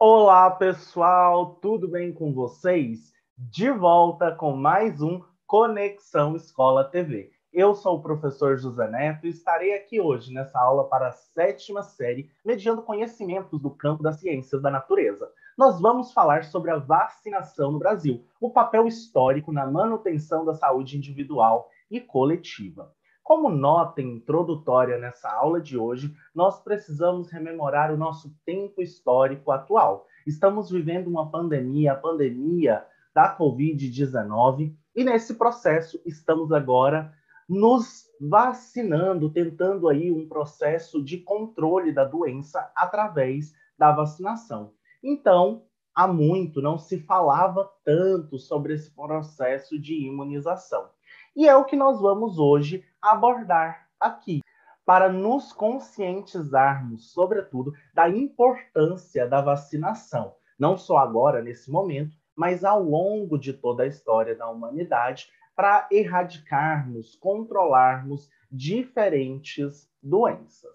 Olá, pessoal, tudo bem com vocês? De volta com mais um Conexão Escola TV. Eu sou o professor José Neto e estarei aqui hoje nessa aula para a 7ª série, mediando conhecimentos do campo das ciências da natureza. Nós vamos falar sobre a vacinação no Brasil, o papel histórico na manutenção da saúde individual e coletiva. Como nota introdutória nessa aula de hoje, nós precisamos rememorar o nosso tempo histórico atual. Estamos vivendo uma pandemia, a pandemia da Covid-19, e nesse processo estamos agora nos vacinando, tentando aí um processo de controle da doença através da vacinação. Então, há muito não se falava tanto sobre esse processo de imunização. E é o que nós vamos hoje abordar aqui, para nos conscientizarmos, sobretudo, da importância da vacinação, não só agora, nesse momento, mas ao longo de toda a história da humanidade, para erradicarmos, controlarmos diferentes doenças.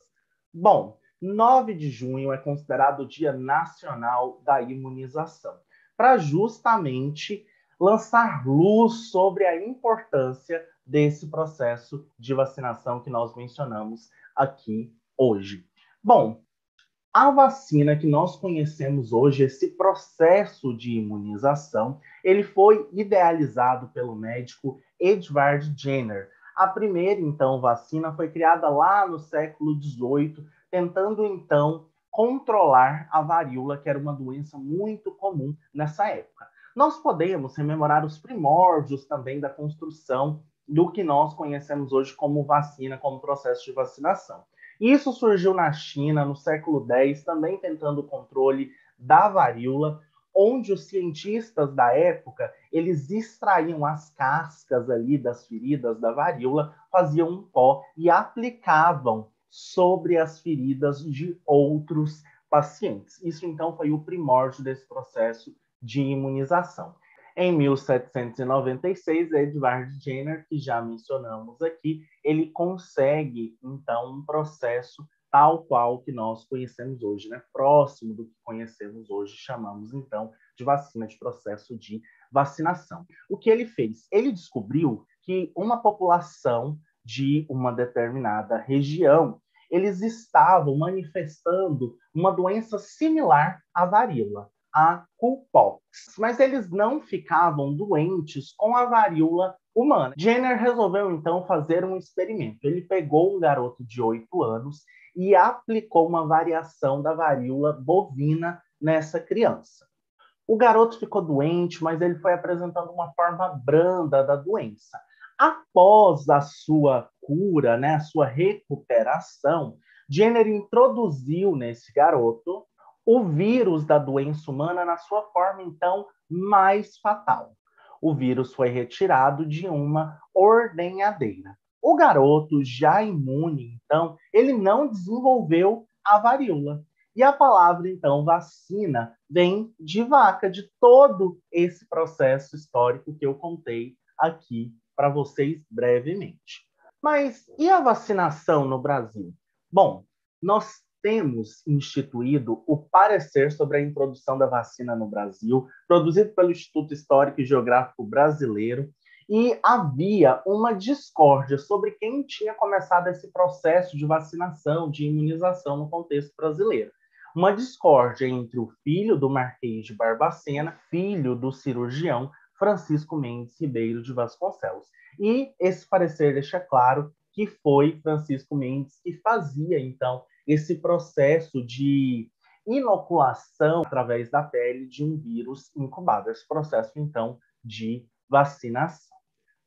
Bom, 9 de junho é considerado o Dia Nacional da Imunização, para justamente lançar luz sobre a importância desse processo de vacinação que nós mencionamos aqui hoje. Bom, a vacina que nós conhecemos hoje, esse processo de imunização, ele foi idealizado pelo médico Edward Jenner. A primeira, então, vacina foi criada lá no século XVIII, tentando, então, controlar a varíola, que era uma doença muito comum nessa época. Nós podemos rememorar os primórdios também da construção do que nós conhecemos hoje como vacina, como processo de vacinação. Isso surgiu na China no século X, também tentando o controle da varíola, onde os cientistas da época, eles extraíam as cascas ali das feridas da varíola, faziam um pó e aplicavam sobre as feridas de outros pacientes. Isso, então, foi o primórdio desse processo de imunização. Em 1796, Edward Jenner, que já mencionamos aqui, ele consegue, então, um processo tal qual que nós conhecemos hoje, né? Próximo do que conhecemos hoje, chamamos, então, de vacina, de processo de vacinação. O que ele fez? Ele descobriu que uma população de uma determinada região, eles estavam manifestando uma doença similar à varíola, a cowpox, mas eles não ficavam doentes com a varíola humana. Jenner resolveu então fazer um experimento. Ele pegou um garoto de 8 anos e aplicou uma variação da varíola bovina nessa criança. O garoto ficou doente, mas ele foi apresentando uma forma branda da doença. Após a sua cura, né, a sua recuperação, Jenner introduziu nesse garoto o vírus da doença humana na sua forma, então, mais fatal. O vírus foi retirado de uma ordenhadeira. O garoto, já imune, então, ele não desenvolveu a varíola. E a palavra, então, vacina, vem de vaca, de todo esse processo histórico que eu contei aqui para vocês brevemente. Mas e a vacinação no Brasil? Bom, nós temos instituído o parecer sobre a introdução da vacina no Brasil, produzido pelo Instituto Histórico e Geográfico Brasileiro, e havia uma discórdia sobre quem tinha começado esse processo de vacinação, de imunização no contexto brasileiro. Uma discórdia entre o filho do Marquês de Barbacena, filho do cirurgião Francisco Mendes Ribeiro de Vasconcelos. E esse parecer deixa claro que foi Francisco Mendes que fazia, então, esse processo de inoculação através da pele de um vírus incubado, esse processo, então, de vacinação.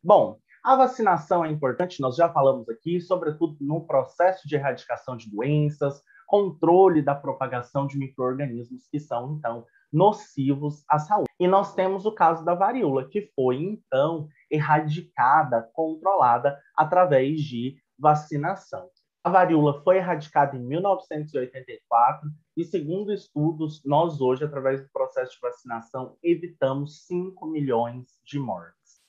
Bom, a vacinação é importante, nós já falamos aqui, sobretudo no processo de erradicação de doenças, controle da propagação de micro-organismos que são, então, nocivos à saúde. E nós temos o caso da varíola, que foi, então, erradicada, controlada através de vacinação. A varíola foi erradicada em 1984 e, segundo estudos, nós hoje, através do processo de vacinação, evitamos 5 milhões de mortes.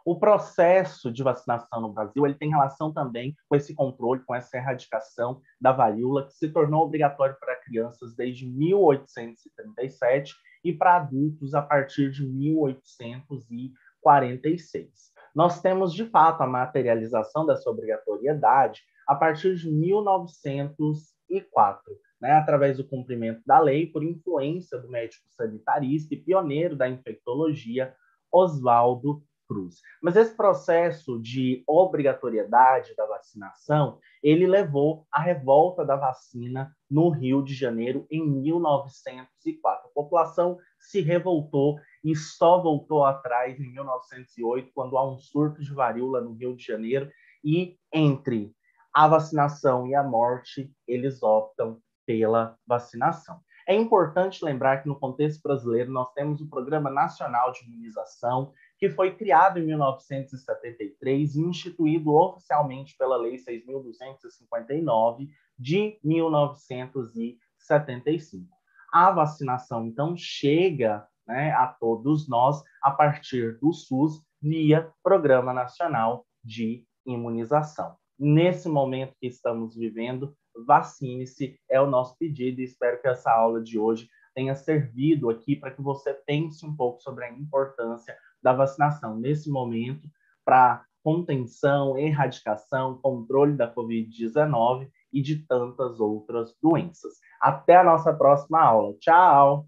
O processo de vacinação no Brasil ele tem relação também com esse controle, com essa erradicação da varíola, que se tornou obrigatório para crianças desde 1837 e para adultos a partir de 1846. Nós temos, de fato, a materialização dessa obrigatoriedade a partir de 1904, né, através do cumprimento da lei por influência do médico sanitarista e pioneiro da infectologia, Oswaldo Cruz. Mas esse processo de obrigatoriedade da vacinação, ele levou à revolta da vacina no Rio de Janeiro em 1904. A população se revoltou e só voltou atrás em 1908, quando há um surto de varíola no Rio de Janeiro, e entre a vacinação e a morte, eles optam pela vacinação. É importante lembrar que no contexto brasileiro nós temos o Programa Nacional de Imunização, que foi criado em 1973 e instituído oficialmente pela Lei 6.259 de 1975. A vacinação, então, chega, né, a todos nós a partir do SUS via Programa Nacional de Imunização. Nesse momento que estamos vivendo, vacine-se, é o nosso pedido, e espero que essa aula de hoje tenha servido aqui para que você pense um pouco sobre a importância da vacinação nesse momento para contenção, erradicação, controle da Covid-19 e de tantas outras doenças. Até a nossa próxima aula. Tchau!